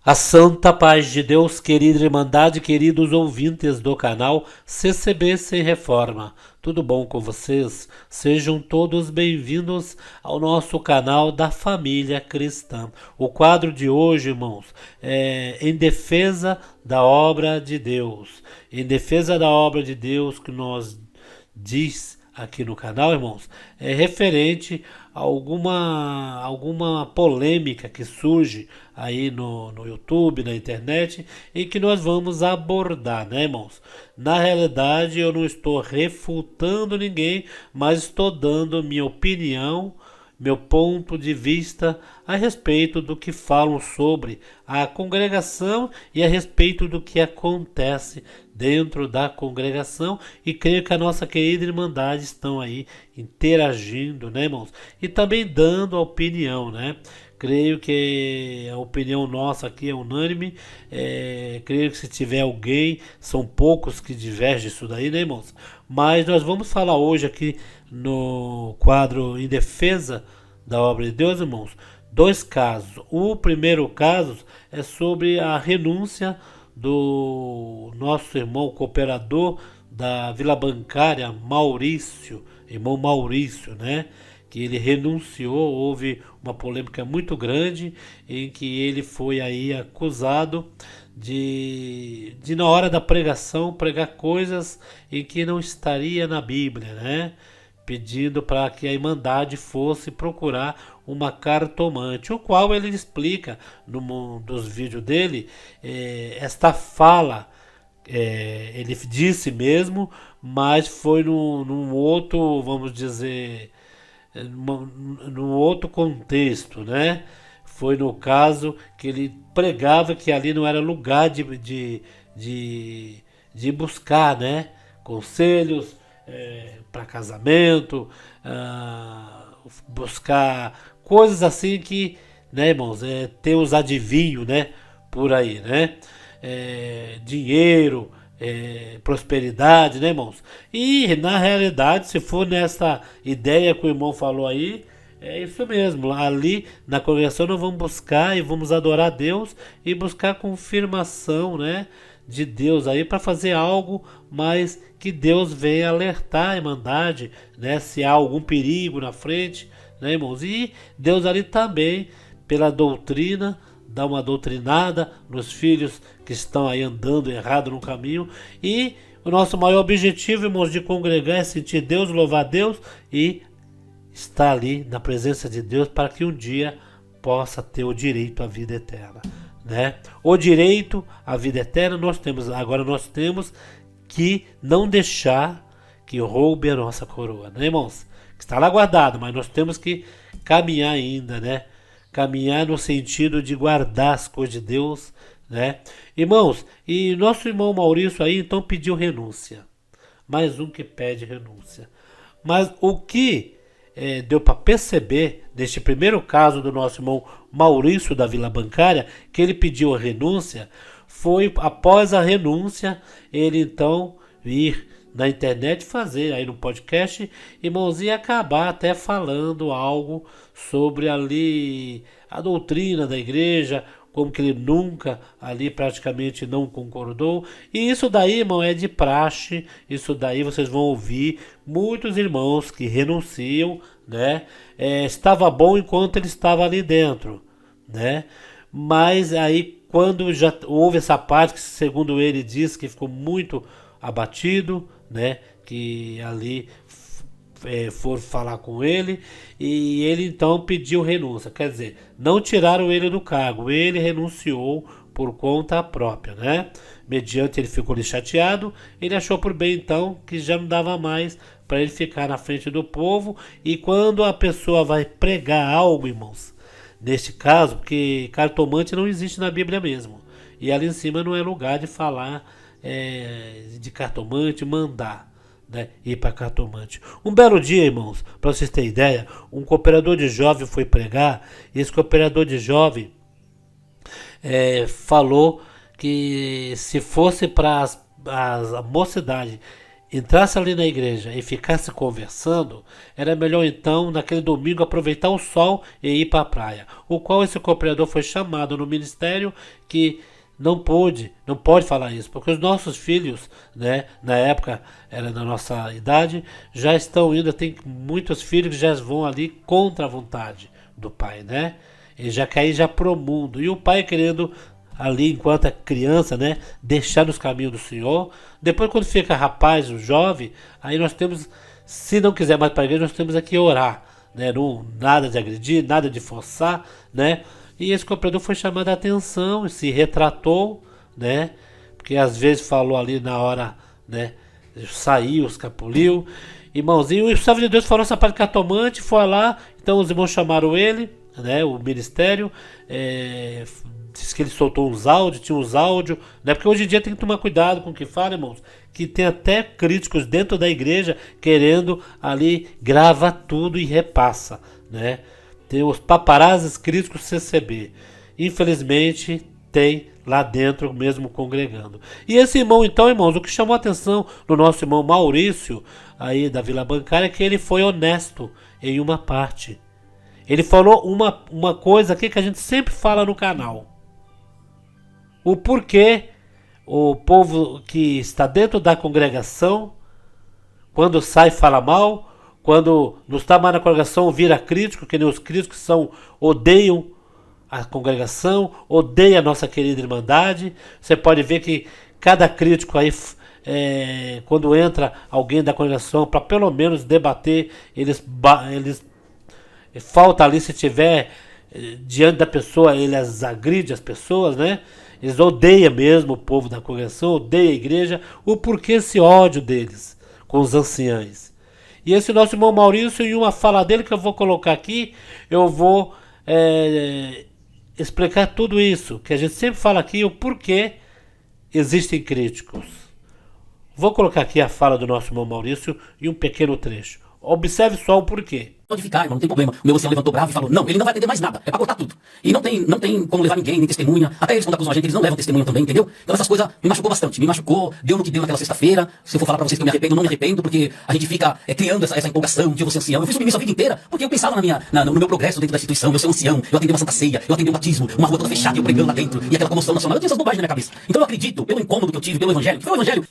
A santa paz de Deus, querida Irmandade, queridos ouvintes do canal CCB Sem Reforma. Tudo bom com vocês? Sejam todos bem-vindos ao nosso canal da Família Cristã. O quadro de hoje, irmãos, é em defesa da obra de Deus. Em defesa da obra de Deus que nós diz aqui no canal, irmãos, é referente a alguma polêmica que surge aí no YouTube, na internet, e que nós vamos abordar, né, irmãos? Na realidade, eu não estou refutando ninguém, mas estou dando minha opinião, meu ponto de vista a respeito do que falam sobre a congregação e a respeito do que acontece dentro da congregação, e creio que a nossa querida Irmandade estão aí interagindo, né, irmãos? E também dando a opinião, né? Creio que a opinião nossa aqui é unânime. Creio que se tiver alguém, são poucos que divergem isso daí, né, irmãos? Mas nós vamos falar hoje aqui no quadro Em Defesa da Obra de Deus, irmãos, dois casos. O primeiro caso é sobre a renúncia do nosso irmão cooperador da Vila Bancária, Maurício, irmão Maurício, né? Que ele renunciou. Houve uma polêmica muito grande em que ele foi aí acusado de na hora da pregação pregar coisas em que não estaria na Bíblia, né? Pedindo para que a Irmandade fosse procurar uma cartomante, o qual ele explica num dos vídeos dele, esta fala. Ele disse mesmo, mas foi num outro, vamos dizer, num outro contexto, né? Foi no caso que ele pregava que ali não era lugar de buscar, né? Conselhos para casamento, buscar coisas assim que, né, irmãos, ter os adivinhos, né? Por aí, né? Dinheiro, prosperidade, né, irmãos? E na realidade, se for nessa ideia que o irmão falou aí, é isso mesmo. Ali na congregação nós vamos buscar e vamos adorar a Deus e buscar confirmação, né, de Deus aí para fazer algo, mas que Deus venha alertar a Irmandade, né, se há algum perigo na frente, né, irmãos? E Deus ali também, pela doutrina, dá uma doutrinada nos filhos que estão aí andando errado no caminho. E o nosso maior objetivo, irmãos, de congregar é sentir Deus, louvar Deus e estar ali na presença de Deus para que um dia possa ter o direito à vida eterna, né? O direito à vida eterna nós temos, agora nós temos que não deixar que roube a nossa coroa, né, irmãos? Que está lá guardado, mas nós temos que caminhar ainda, né? Caminhar no sentido de guardar as coisas de Deus, né? Irmãos, e nosso irmão Maurício aí então pediu renúncia. Mais um que pede renúncia. Mas o que deu para perceber neste primeiro caso do nosso irmão Maurício da Vila Bancária, que ele pediu a renúncia, foi após a renúncia ele então vir na internet fazer aí no podcast, irmãos, e acabar até falando algo sobre ali a doutrina da igreja, como que ele nunca ali praticamente não concordou. E isso daí, irmão, é de praxe. Isso daí vocês vão ouvir muitos irmãos que renunciam, né? Estava bom enquanto ele estava ali dentro, né? Mas aí quando já houve essa parte que, segundo ele, diz que ficou muito abatido, né? Que ali foram falar com ele e ele então pediu renúncia. Quer dizer, não tiraram ele do cargo, ele renunciou por conta própria, né? Mediante ele ficou ali chateado, ele achou por bem então que já não dava mais para ele ficar na frente do povo. E quando a pessoa vai pregar algo, irmãos, neste caso, porque cartomante não existe na Bíblia mesmo, e ali em cima não é lugar de falar de cartomante, mandar, né, ir para cartomante. Um belo dia, irmãos, para vocês terem ideia, um cooperador de jovem foi pregar, e esse cooperador de jovem falou que se fosse para a mocidade entrasse ali na igreja e ficasse conversando, era melhor então, naquele domingo, aproveitar o sol e ir para a praia. O qual esse cooperador foi chamado no ministério que não pode falar isso, porque os nossos filhos, né, na época, era da nossa idade, já estão indo, tem muitos filhos que já vão ali contra a vontade do pai, né? E já cair já pro mundo. E o pai querendo ali, enquanto é criança, né, deixar nos caminhos do Senhor. Depois, quando fica rapaz, o jovem, aí nós temos, se não quiser mais para a igreja, nós temos aqui orar, né? Não, nada de agredir, nada de forçar, né? E esse cooperador foi chamado a atenção, se retratou, né? Porque às vezes falou ali na hora, né? Saiu, escapuliu. Irmãozinho, e o servo de Deus falou essa parte cartomante, foi lá, então os irmãos chamaram ele, né? O ministério, diz que ele soltou uns áudios, tinha uns áudios, né? Porque hoje em dia tem que tomar cuidado com o que fala, irmãos, que tem até críticos dentro da igreja querendo ali grava tudo e repassa, né? Tem os paparazzis críticos CCB. Infelizmente tem lá dentro mesmo congregando. E esse irmão então, irmãos, o que chamou a atenção no nosso irmão Maurício, aí da Vila Bancária, é que ele foi honesto em uma parte. Ele falou uma coisa aqui que a gente sempre fala no canal. O porquê o povo que está dentro da congregação, quando sai fala mal, quando não está mais na congregação vira crítico, que nem os críticos odeiam a congregação, odeiam a nossa querida Irmandade. Você pode ver que cada crítico aí, quando entra alguém da congregação para pelo menos debater, eles falta ali, se tiver diante da pessoa, eles agridem as pessoas, né? Eles odeiam mesmo o povo da congregação, odeiam a igreja. O porquê esse ódio deles com os anciãos? E esse nosso irmão Maurício, em uma fala dele que eu vou colocar aqui, eu vou explicar tudo isso, que a gente sempre fala aqui, o porquê existem críticos. Vou colocar aqui a fala do nosso irmão Maurício em um pequeno trecho. Observe só o porquê. Pode ficar, irmão, não tem problema. O meu ancião levantou bravo e falou, não, ele não vai atender mais nada, é pra cortar tudo. E não tem como levar ninguém, nem testemunha. Até eles quando acusam a gente, eles não levam testemunha também, entendeu? Então essas coisas me machucou bastante, me machucou, deu no que deu naquela sexta-feira. Se eu for falar pra vocês que eu me arrependo, eu não me arrependo, porque a gente fica criando essa empolgação de eu vou ser ancião. Eu fiz submissão a vida inteira, porque eu pensava no meu progresso dentro da instituição, eu ser um ancião, eu atender uma santa ceia, eu atender um batismo, uma rua toda fechada e eu pregando lá dentro, e aquela comoção nacional. Eu tinha essas bobagens na minha cabeça. Então eu acredito, pelo incômodo que eu tive, pelo evangelho, que foi o evangelho.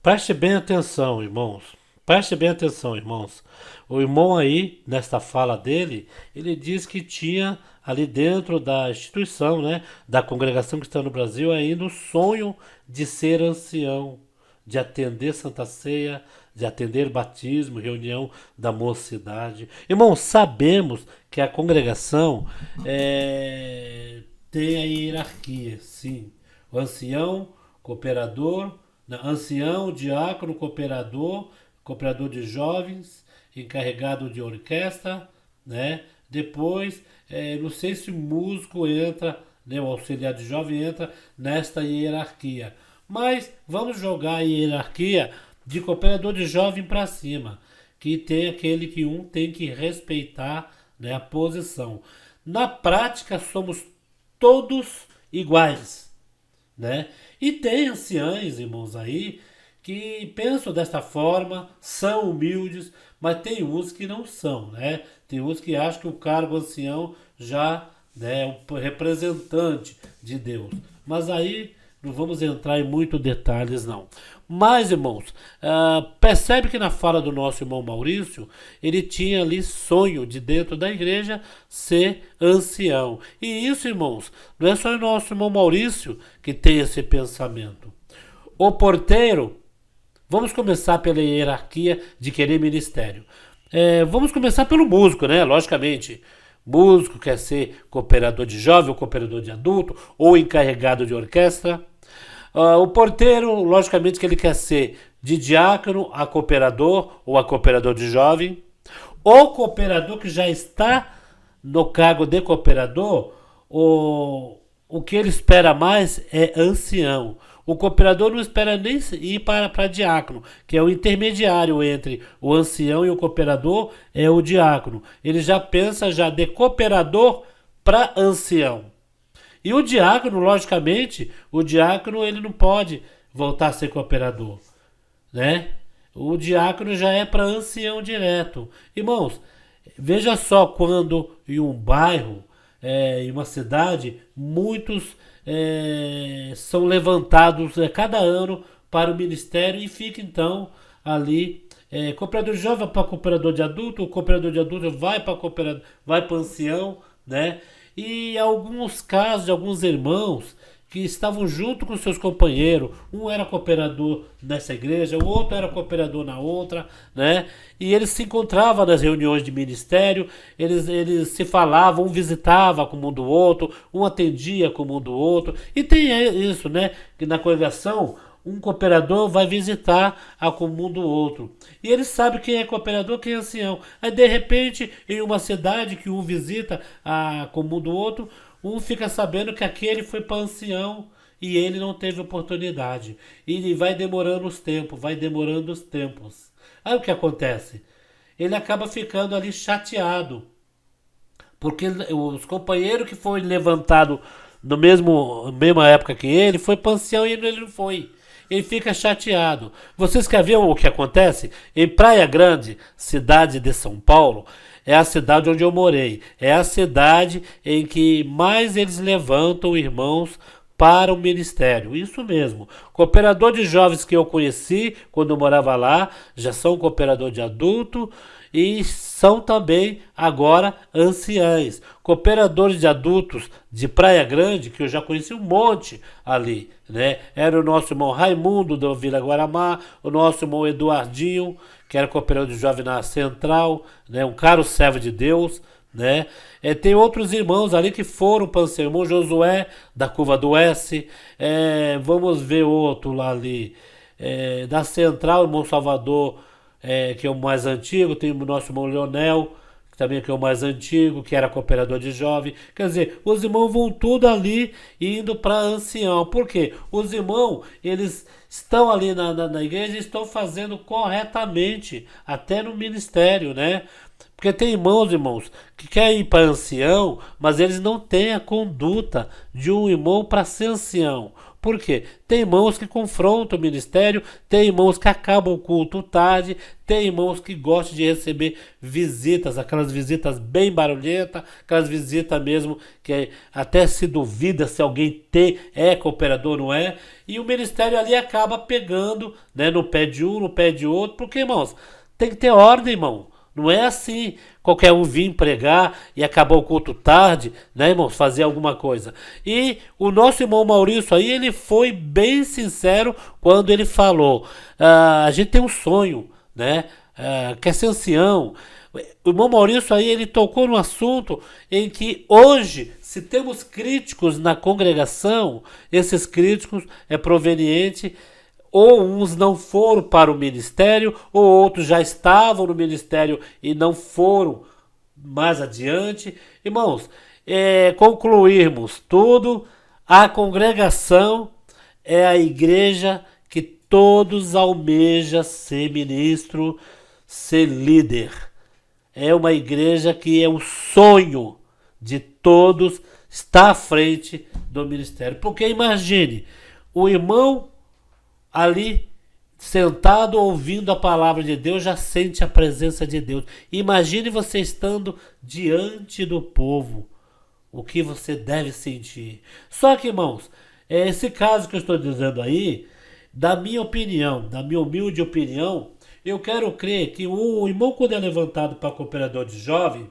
Preste bem atenção, irmãos. Preste bem atenção, irmãos. O irmão aí, nesta fala dele, ele diz que tinha ali dentro da instituição, né, da congregação cristã no Brasil, ainda o sonho de ser ancião, de atender Santa Ceia, de atender batismo, reunião da mocidade. Irmãos, sabemos que a congregação tem a hierarquia, sim. O ancião, cooperador, ancião, diácono, cooperador de jovens, encarregado de orquestra, né? Depois, não sei se o músico entra, né? O auxiliar de jovem entra nesta hierarquia. Mas vamos jogar a hierarquia de cooperador de jovem para cima, que tem aquele que um tem que respeitar, né, a posição. Na prática, somos todos iguais, né? E tem anciães, irmãos, aí, que pensam desta forma, são humildes, mas tem uns que não são, né? Tem uns que acham que o cargo ancião já, né, é um representante de Deus. Mas aí não vamos entrar em muitos detalhes, não. Mas, irmãos, percebe que na fala do nosso irmão Maurício, ele tinha ali sonho de dentro da igreja ser ancião. E isso, irmãos, não é só o nosso irmão Maurício que tem esse pensamento. O porteiro, vamos começar pela hierarquia de querer ministério. Vamos começar pelo músico, né? Logicamente. Músico quer ser cooperador de jovem, ou cooperador de adulto, ou encarregado de orquestra. O porteiro, logicamente que ele quer ser de diácono a cooperador ou a cooperador de jovem. O cooperador que já está no cargo de cooperador, o que ele espera mais é ancião. O cooperador não espera nem ir para diácono, que é o intermediário entre o ancião e o cooperador, é o diácono. Ele já pensa já de cooperador para ancião. E o diácono, logicamente, ele não pode voltar a ser cooperador, né? O diácono já é para ancião direto. Irmãos, veja só quando em um bairro, em uma cidade, muitos são levantados cada ano para o ministério e fica então ali. Cooperador de jovem vai para cooperador de adulto, o cooperador de adulto vai para cooperador, vai para ancião, né? E alguns casos de alguns irmãos que estavam junto com seus companheiros, um era cooperador nessa igreja, o outro era cooperador na outra, né? E eles se encontravam nas reuniões de ministério, eles se falavam, um visitava com um do outro, um atendia com um do outro, e tem isso, né? Que na congregação um cooperador vai visitar a comum do outro. E ele sabe quem é cooperador, quem é ancião. Aí, de repente, em uma cidade que um visita a comum do outro, um fica sabendo que aquele foi para ancião e ele não teve oportunidade. E vai demorando os tempos, vai demorando os tempos. Aí o que acontece? Ele acaba ficando ali chateado. Porque os companheiros que foi levantado no mesma época que ele, foi para ancião e ele não foi. Ele fica chateado. Vocês querem ver o que acontece? Em Praia Grande, cidade de São Paulo, é a cidade onde eu morei. É a cidade em que mais eles levantam irmãos para o ministério. Isso mesmo. Cooperador de jovens que eu conheci quando eu morava lá, já são cooperador de adulto e são também agora anciães. Cooperadores de adultos de Praia Grande, que eu já conheci um monte ali, né? Era o nosso irmão Raimundo da Vila Guaramá, o nosso irmão Eduardinho, que era cooperador de jovem na Central, né? Um caro servo de Deus, né? Tem outros irmãos ali que foram para o irmão Josué da Curva do S, vamos ver outro lá ali, da Central, irmão Salvador, que é o mais antigo, tem o nosso irmão Leonel, que também é o mais antigo, que era cooperador de jovem. Quer dizer, os irmãos vão tudo ali indo para ancião. Por quê? Os irmãos, eles estão ali na igreja e estão fazendo corretamente, até no ministério, né? Porque tem irmãos, que querem ir para ancião, mas eles não têm a conduta de um irmão para ser ancião. Por quê? Tem irmãos que confrontam o ministério, tem irmãos que acabam o culto tarde, tem irmãos que gostam de receber visitas, aquelas visitas bem barulhentas, aquelas visitas mesmo que até se duvida se alguém é cooperador ou não é, e o ministério ali acaba pegando, né, no pé de um, no pé de outro, porque, irmãos, tem que ter ordem, irmão. Não é assim, qualquer um vir pregar e acabar o culto tarde, né, irmãos, fazer alguma coisa. E o nosso irmão Maurício aí, ele foi bem sincero quando ele falou, a gente tem um sonho, né, quer ser ancião. O irmão Maurício aí, ele tocou no assunto em que hoje, se temos críticos na congregação, esses críticos é proveniente ou uns não foram para o ministério, ou outros já estavam no ministério e não foram mais adiante. Irmãos, concluirmos tudo, a congregação é a igreja que todos almejam ser ministro, ser líder. É uma igreja que é o sonho de todos estar à frente do ministério. Porque imagine, o irmão ali, sentado ouvindo a palavra de Deus, já sente a presença de Deus. Imagine você estando diante do povo, o que você deve sentir. Só que, irmãos, esse caso que eu estou dizendo aí, da minha opinião, da minha humilde opinião, eu quero crer que o irmão, quando é levantado para cooperador de jovem,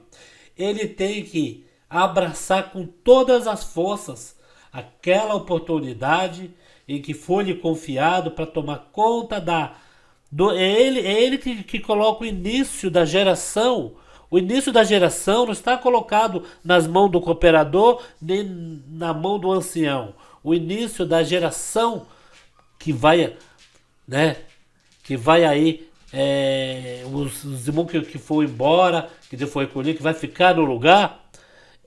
ele tem que abraçar com todas as forças aquela oportunidade em que foi lhe confiado para tomar conta é ele que coloca o início da geração. O início da geração não está colocado nas mãos do cooperador nem na mão do ancião. O início da geração que vai, né, que vai aí, os irmãos que foram embora, que foi recolhido, que vai ficar no lugar,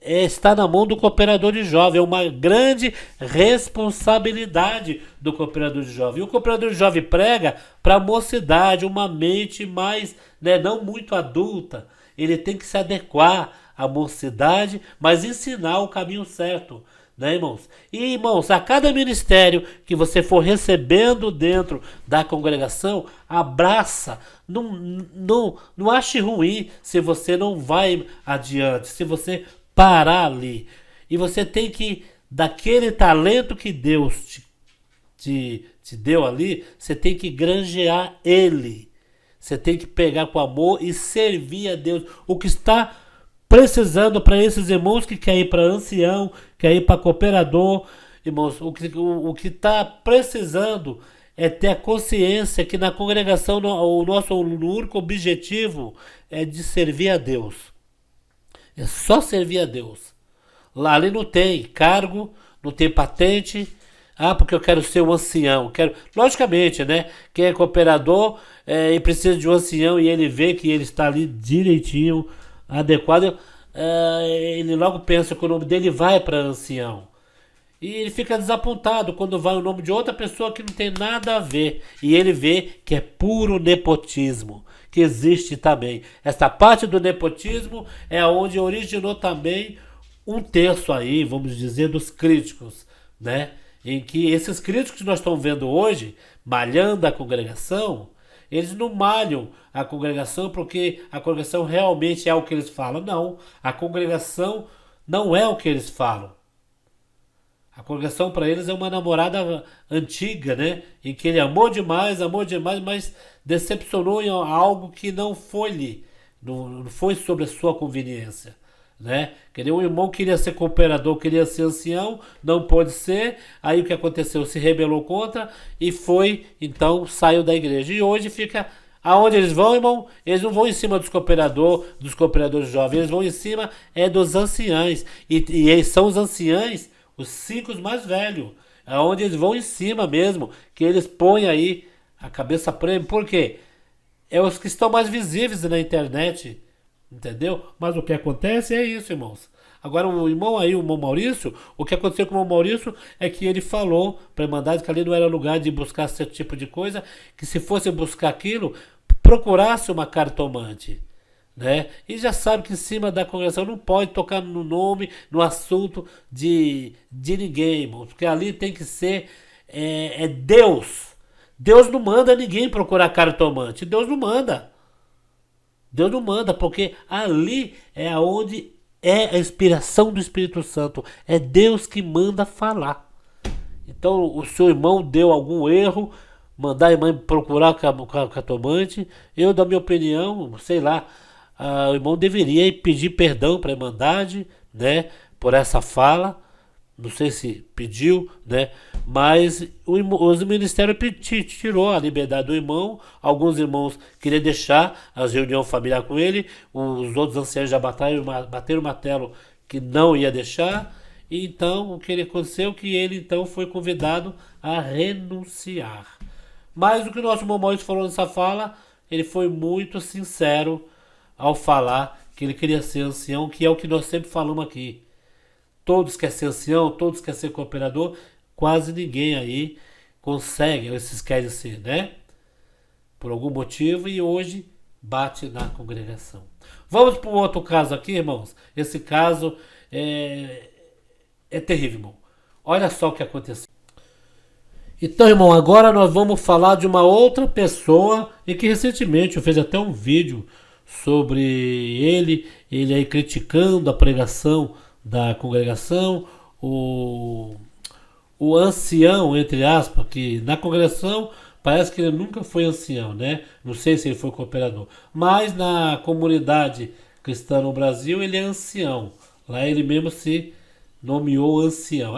está na mão do cooperador de jovem. É uma grande responsabilidade do cooperador de jovem. E o cooperador de jovem prega para a mocidade, uma mente mais, né, não muito adulta. Ele tem que se adequar à mocidade, mas ensinar o caminho certo. né, irmãos? E, irmãos, a cada ministério que você for recebendo dentro da congregação, abraça. Não ache ruim se você não vai adiante, se você parar ali. E você tem que, daquele talento que Deus te deu ali, você tem que granjear ele. Você tem que pegar com amor e servir a Deus. O que está precisando para esses irmãos que querem ir para ancião, querem ir para cooperador, irmãos, o que está precisando é ter a consciência que na congregação o nosso único objetivo é de servir a Deus. É só servir a Deus. Lá ali não tem cargo, não tem patente. Ah, porque eu quero ser um ancião. Logicamente, né? Quem é cooperador e precisa de um ancião e ele vê que ele está ali direitinho, adequado, ele logo pensa que o nome dele vai para ancião. E ele fica desapontado quando vai o nome de outra pessoa que não tem nada a ver. E ele vê que é puro nepotismo, que existe também. Essa parte do nepotismo é onde originou também um terço aí, vamos dizer, dos críticos, né? Em que esses críticos que nós estamos vendo hoje, malhando a congregação, eles não malham a congregação porque a congregação realmente é o que eles falam. Não, a congregação não é o que eles falam. A congregação para eles é uma namorada antiga, né? Em que ele amou demais, mas decepcionou em algo que não foi-lhe, não foi sobre a sua conveniência. Né? Um irmão queria ser cooperador, queria ser ancião, não pôde ser. Aí o que aconteceu? Se rebelou contra e foi, então saiu da igreja. E hoje fica aonde eles vão, irmão? Eles não vão em cima dos cooperadores jovens, eles vão em cima dos anciães. E eles são os anciães, os 5 mais velhos, aonde eles vão em cima mesmo, que eles põem aí a cabeça prêmio. Por quê? É os que estão mais visíveis na internet. Entendeu? Mas o que acontece é isso, irmãos. Agora o irmão aí, o irmão Maurício, o que aconteceu com o irmão Maurício é que ele falou para a Irmandade que ali não era lugar de buscar esse tipo de coisa, que se fosse buscar aquilo, procurasse uma cartomante. Né? E já sabe que em cima da congregação não pode tocar no nome, no assunto de ninguém, irmãos, porque ali tem que ser Deus. Deus não manda ninguém procurar cartomante. Deus não manda. Deus não manda, porque ali é onde é a inspiração do Espírito Santo. É Deus que manda falar. Então, o seu irmão deu algum erro, mandar a irmã procurar o cartomante. Eu, da minha opinião, sei lá, o irmão deveria pedir perdão para a Irmandade, né, por essa fala. Não sei se pediu, né? Mas os ministérios tirou a liberdade do irmão. Alguns irmãos queriam deixar as reuniões familiares com ele. Os outros anciãos já bateram o martelo que não ia deixar. E então o que aconteceu é que ele então foi convidado a renunciar. Mas o que o nosso irmão Maurício falou nessa fala, ele foi muito sincero ao falar que ele queria ser ancião, que é o que nós sempre falamos aqui. Todos querem ser ancião, todos querem ser cooperador, quase ninguém aí consegue, esses querem ser, né? Por algum motivo, e hoje bate na congregação. Vamos para um outro caso aqui, irmãos. Esse caso é terrível, irmão. Olha só o que aconteceu. Então, irmão, agora nós vamos falar de uma outra pessoa e que recentemente eu fiz até um vídeo sobre ele aí criticando a pregação da congregação, o ancião, entre aspas, que na congregação parece que ele nunca foi ancião, né? Não sei se ele foi cooperador, mas na comunidade cristã no Brasil ele é ancião. Lá ele mesmo se nomeou ancião.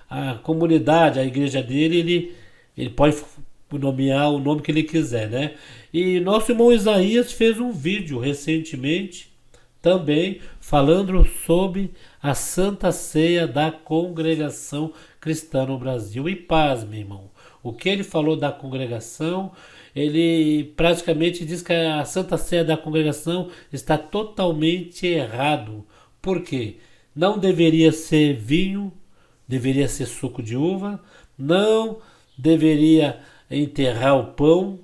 A comunidade, a igreja dele, ele pode nomear o nome que ele quiser, né? E nosso irmão Isaías fez um vídeo recentemente também falando sobre a Santa Ceia da congregação cristã no Brasil. E pasme, irmão, o que ele falou da congregação, ele praticamente diz que a Santa Ceia da congregação está totalmente errado. Por quê? Não deveria ser vinho, deveria ser suco de uva, não deveria enterrar o pão,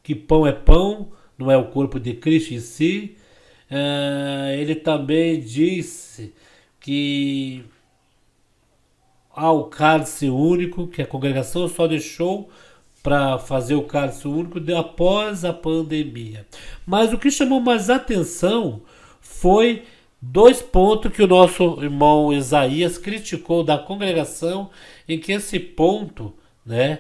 que pão é pão, não é o corpo de Cristo em si. Ele também disse que ao cálice único, que a congregação só deixou para fazer o cálice único após a pandemia. Mas o que chamou mais atenção foi dois pontos que o nosso irmão Isaías criticou da congregação, em que esse ponto, né,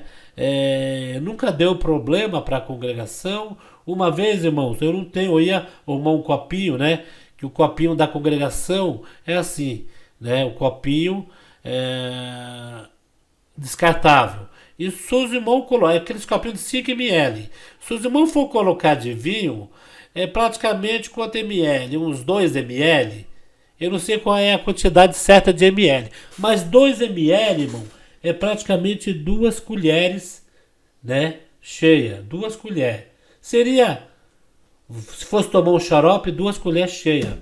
nunca deu problema para a congregação. Uma vez, irmãos, eu ia arrumar um copinho, né, que o copinho da congregação é assim, né, o copinho descartável. E se os irmãos colocar aqueles copinhos de 5 ml, se os irmãos for colocar de vinho, é praticamente quanto ml? Uns 2 ml? Eu não sei qual é a quantidade certa de ml, mas 2 ml, irmão, é praticamente 2 colheres, né? Cheia, 2 colheres. Seria, se fosse tomar um xarope, 2 colheres cheias,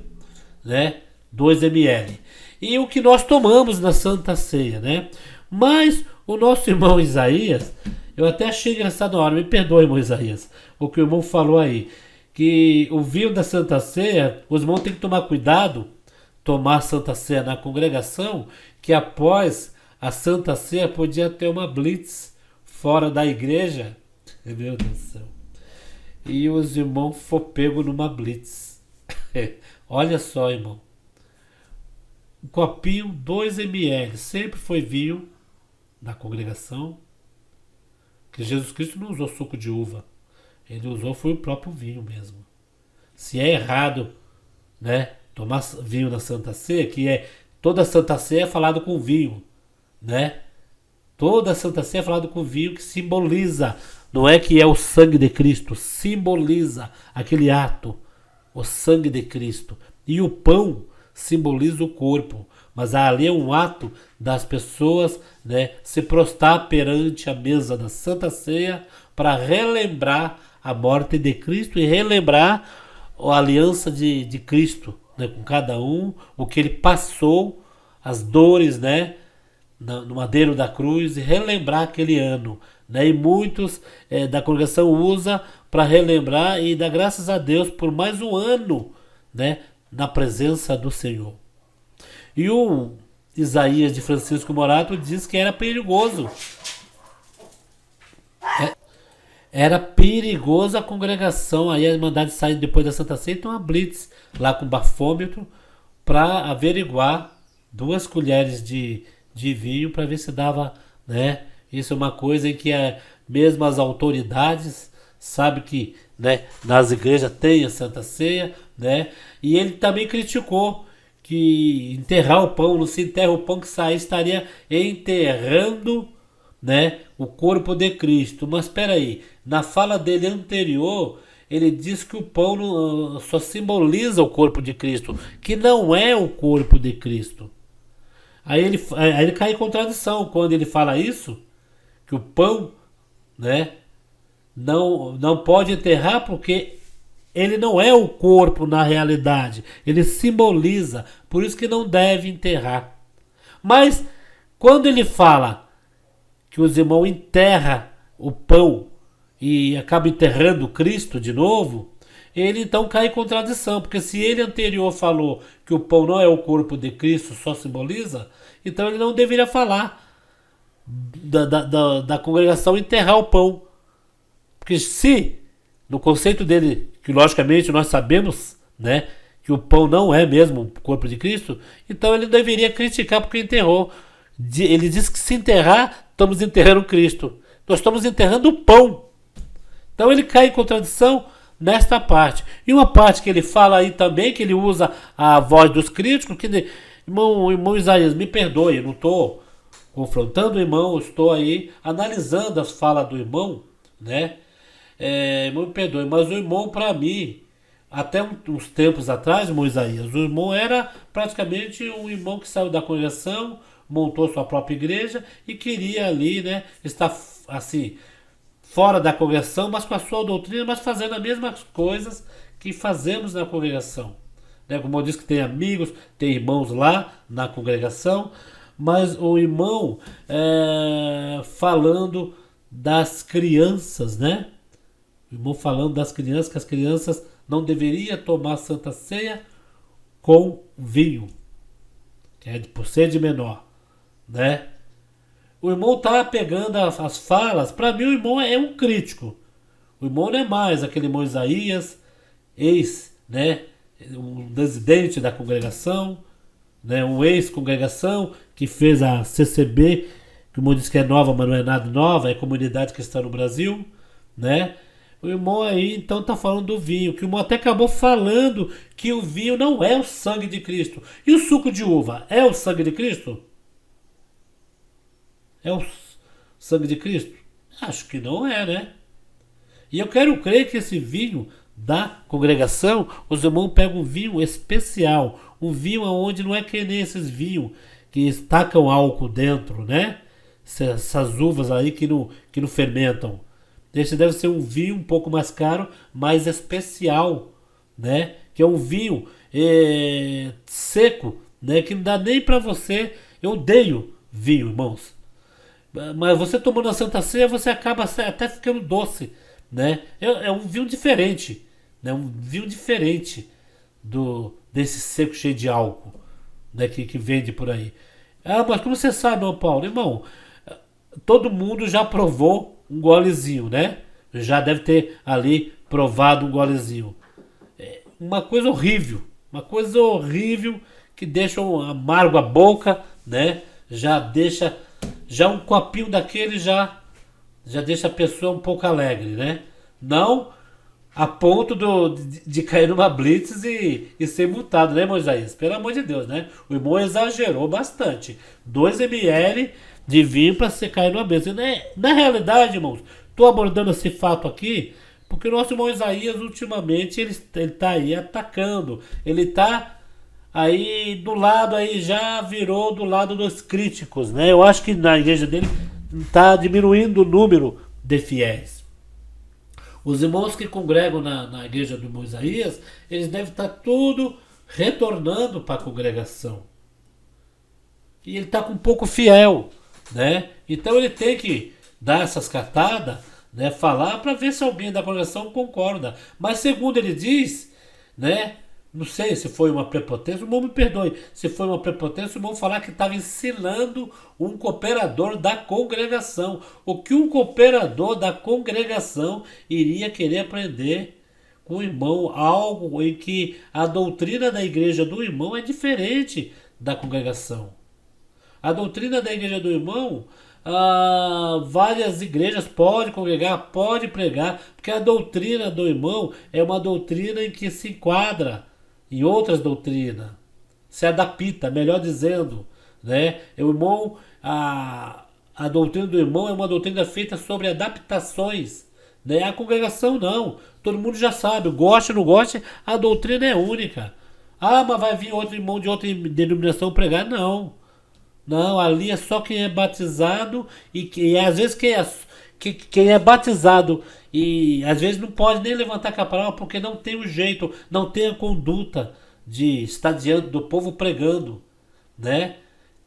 né? 2 ml. E o que nós tomamos na Santa Ceia, né? Mas o nosso irmão Isaías, eu até achei engraçado na hora, me perdoe, irmão Isaías, o que o irmão falou aí, que o vinho da Santa Ceia, os irmãos têm que tomar cuidado, tomar Santa Ceia na congregação, que após a Santa Ceia podia ter uma blitz fora da igreja, meu Deus do céu, e os irmãos foram pegos numa blitz. Olha só, irmão, um copinho 2 ml, sempre foi vinho da congregação, que Jesus Cristo não usou suco de uva, ele usou foi o próprio vinho mesmo. Se é errado, né, tomar vinho na Santa Ceia, que toda a Santa Ceia é falado com vinho, né? Toda a Santa Ceia é falado com vinho, que simboliza, não é que é o sangue de Cristo, simboliza aquele ato, o sangue de Cristo. E o pão simboliza o corpo, mas ali é um ato das pessoas, né, se prostrar perante a mesa da Santa Ceia para relembrar a morte de Cristo e relembrar a aliança de Cristo, né, com cada um, o que ele passou, as dores, né, no madeiro da cruz, e relembrar aquele ano, né, e muitos da congregação usa para relembrar e dar graças a Deus por mais um ano, né, na presença do Senhor. E o Isaías de Francisco Morato diz que era perigoso. Era perigoso a congregação, aí a Irmandade sair depois da Santa Ceia, então uma blitz lá com bafômetro para averiguar 2 colheres de vinho para ver se dava, né? Isso é uma coisa em que mesmo as autoridades sabem que, né, nas igrejas tem a Santa Ceia, né? E ele também criticou que enterrar o pão, não se enterra o pão, que sair estaria enterrando, né, o corpo de Cristo. Mas espera aí, na fala dele anterior, ele diz que o pão só simboliza o corpo de Cristo, que não é o corpo de Cristo. Aí ele cai em contradição quando ele fala isso, que o pão, né, não pode enterrar porque ele não é o corpo na realidade, ele simboliza, por isso que não deve enterrar. Mas quando ele fala que os irmãos enterram o pão e acaba enterrando Cristo de novo, ele então cai em contradição, porque se ele anterior falou que o pão não é o corpo de Cristo, só simboliza, então ele não deveria falar da congregação enterrar o pão. Porque se, no conceito dele, que logicamente nós sabemos, né, que o pão não é mesmo o corpo de Cristo, então ele deveria criticar porque enterrou. Ele diz que se enterrar, estamos enterrando Cristo. Nós estamos enterrando o pão. Então ele cai em contradição nesta parte. E uma parte que ele fala aí também, que ele usa a voz dos críticos, que irmão Isaías, me perdoe, eu não estou confrontando o irmão, eu estou aí analisando as falas do irmão, né? Irmão, me perdoe, mas o irmão, para mim, até uns tempos atrás, irmão Isaías, o irmão era praticamente um irmão que saiu da congregação, montou sua própria igreja e queria ali, né, estar assim, fora da congregação, mas com a sua doutrina, mas fazendo as mesmas coisas que fazemos na congregação. Né? Como eu disse que tem amigos, tem irmãos lá na congregação, mas o irmão falando das crianças, né? O irmão falando das crianças, que as crianças não deveriam tomar Santa Ceia com vinho, que é por ser de menor, né? O irmão tá pegando as falas. Para mim, o irmão é um crítico. O irmão não é mais aquele irmão Isaías, ex, né, um presidente da congregação, né, um ex-congregação que fez a CCB, que o irmão diz que é nova, mas não é nada nova, é comunidade cristã no Brasil, né? O irmão aí então tá falando do vinho, que o irmão até acabou falando que o vinho não é o sangue de Cristo. E o suco de uva é o sangue de Cristo? É o sangue de Cristo? Acho que não é, né? E eu quero crer que esse vinho da congregação, os irmãos pegam um vinho especial, um vinho onde não é que nem esses vinhos que estacam álcool dentro, né? Essas uvas aí que não fermentam. Esse deve ser um vinho um pouco mais caro, mais especial, né? Que é um vinho seco, né? Que não dá nem para você. Eu odeio vinho, irmãos. Mas você tomando a Santa Ceia, você acaba até ficando doce, né? É um vinho diferente, né? Um vinho diferente desse seco cheio de álcool, né? Que vende por aí. Ah, mas como você sabe, meu Paulo? Irmão, todo mundo já provou um golezinho, né? Já deve ter ali provado um golezinho. Uma coisa horrível que deixa um amargo a boca, né? Já um copinho daquele já deixa a pessoa um pouco alegre, né? Não a ponto de cair numa blitz e ser multado, né, Moisés? Pelo amor de Deus, né? O irmão exagerou bastante. 2 ml de vinho para você cair numa blitz. Na realidade, irmãos, estou abordando esse fato aqui porque o nosso irmão Isaías, ultimamente, ele tá aí atacando. Ele tá aí do lado, aí já virou do lado dos críticos, né? Eu acho que na igreja dele está diminuindo o número de fiéis. Os irmãos que congregam na igreja do irmão Isaías, eles devem estar tudo retornando para a congregação. E ele está com um pouco fiel, né? Então ele tem que dar essas cartadas, né? Falar para ver se alguém da congregação concorda. Mas segundo ele diz, né? Não sei se foi uma prepotência, o irmão me perdoe. Se foi uma prepotência, o irmão falar que estava ensinando um cooperador da congregação. O que um cooperador da congregação iria querer aprender com o irmão? Algo em que a doutrina da igreja do irmão é diferente da congregação. A doutrina da igreja do irmão, várias igrejas podem congregar, podem pregar, porque a doutrina do irmão é uma doutrina em que se enquadra em outras doutrinas, se adapta, melhor dizendo, né? O irmão, a doutrina do irmão é uma doutrina feita sobre adaptações, né? A congregação não, todo mundo já sabe, gosta ou não gosta, a doutrina é única. Ah, mas vai vir outro irmão de outra denominação pregar? Não, ali é só quem é batizado e às vezes quem é batizado e às vezes não pode nem levantar com a palavra porque não tem o jeito, não tem a conduta de estar diante do povo pregando, né?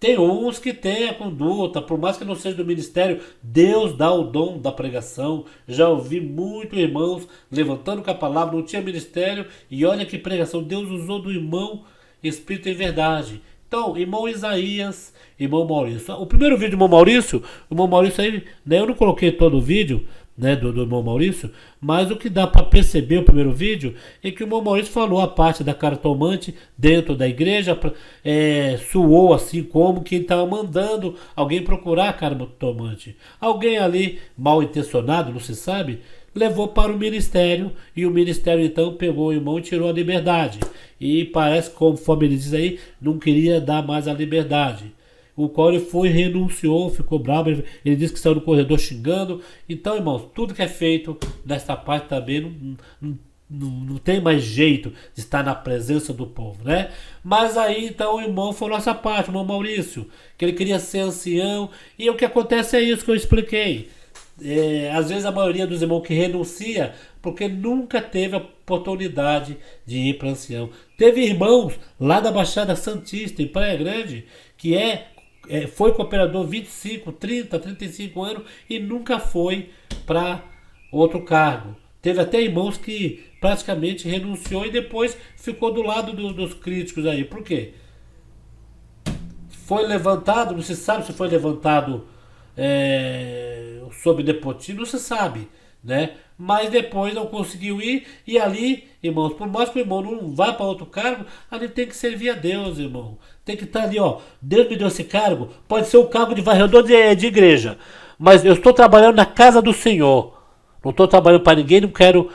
Tem uns que têm a conduta, por mais que não seja do ministério, Deus dá o dom da pregação. Já ouvi muitos irmãos levantando com a palavra, não tinha ministério e olha que pregação, Deus usou do irmão Espírito em verdade. Então, irmão Isaías, irmão Maurício. O primeiro vídeo do irmão Maurício aí, né, eu não coloquei todo o vídeo, né, do irmão Maurício, mas o que dá para perceber o primeiro vídeo é que o irmão Maurício falou a parte da cartomante dentro da igreja, suou assim como que ele estava mandando alguém procurar a cartomante. Alguém ali, mal intencionado, não se sabe, levou para o ministério e o ministério então pegou o irmão e tirou a liberdade. E parece, conforme ele diz aí, não queria dar mais a liberdade. O qual ele foi, renunciou, ficou bravo, ele disse que saiu no corredor xingando. Então, irmãos, tudo que é feito nessa parte também não tem mais jeito de estar na presença do povo, né? Mas aí então o irmão falou essa parte, o irmão Maurício, que ele queria ser ancião, e o que acontece é isso que eu expliquei. Às vezes a maioria dos irmãos que renuncia porque nunca teve a oportunidade de ir para ancião. Teve irmãos lá da Baixada Santista, em Praia Grande, que foi cooperador 25, 30, 35 anos e nunca foi para outro cargo. Teve até irmãos que praticamente renunciou e depois ficou do lado dos críticos aí. Por quê? Foi levantado, não se sabe se foi levantado sob nepotismo, não se sabe, né? Mas depois não conseguiu ir, e ali, irmãos, por mais que o irmão não vá para outro cargo, ali tem que servir a Deus, irmão. Tem que estar ali, ó. Deus me deu esse cargo, pode ser o cargo de varredor de igreja, mas eu estou trabalhando na casa do Senhor. Não estou trabalhando para ninguém, não quero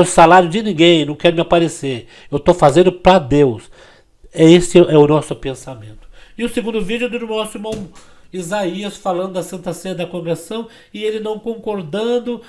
salário de ninguém, não quero me aparecer. Eu estou fazendo para Deus. Esse é o nosso pensamento. E o segundo vídeo é do nosso irmão Isaías falando da Santa Ceia da congregação e ele não concordando,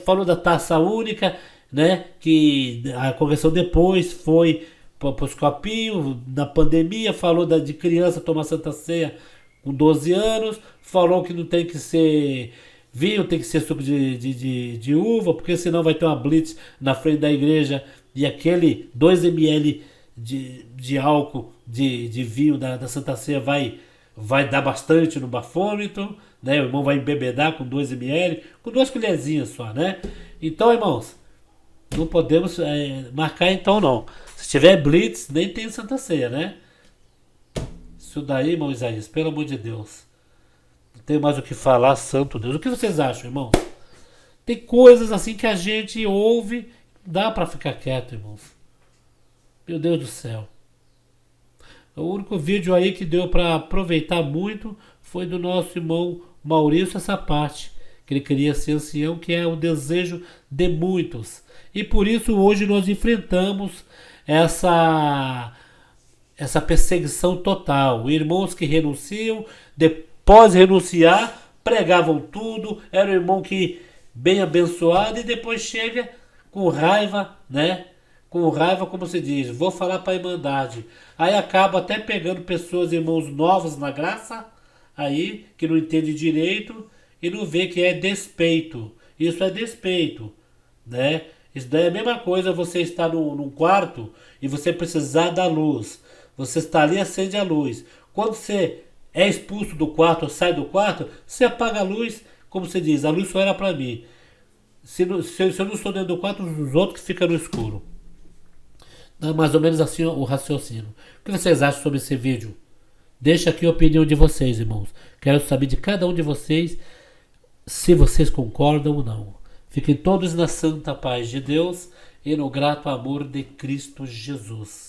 falou da taça única, né? Que a congregação depois foi para os copinhos, na pandemia, falou de criança tomar Santa Ceia com 12 anos, falou que não tem que ser vinho, tem que ser suco de uva, porque senão vai ter uma blitz na frente da igreja e aquele 2 ml de álcool de vinho da Santa Ceia vai dar bastante no bafômetro, né? O irmão vai embebedar com 2 ml, com 2 colherzinhas só, né? Então, irmãos, não podemos marcar então não. Se tiver blitz, nem tem Santa Ceia, né? Isso daí, irmão Isaías, pelo amor de Deus. Não tem mais o que falar, santo Deus. O que vocês acham, irmão? Tem coisas assim que a gente ouve, dá pra ficar quieto, irmãos. Meu Deus do céu. O único vídeo aí que deu para aproveitar muito foi do nosso irmão Maurício, essa parte, que ele queria ser ancião, que é o desejo de muitos. E por isso hoje nós enfrentamos essa perseguição total. Irmãos que renunciam, depois de renunciar, pregavam tudo, era um irmão que bem abençoado e depois chega com raiva, né? Com raiva, como se diz, vou falar para a Irmandade. Aí acaba até pegando pessoas, irmãos novos na graça, aí, que não entende direito e não vê que é despeito. Isso é despeito, né? Isso daí é a mesma coisa você estar num quarto e você precisar da luz. Você está ali e acende a luz. Quando você é expulso do quarto ou sai do quarto, você apaga a luz, como se diz, a luz só era para mim. Se eu não estou dentro do quarto, os outros que ficam no escuro. É mais ou menos assim o raciocínio. O que vocês acham sobre esse vídeo? Deixa aqui a opinião de vocês, irmãos. Quero saber de cada um de vocês se vocês concordam ou não. Fiquem todos na santa paz de Deus e no grato amor de Cristo Jesus.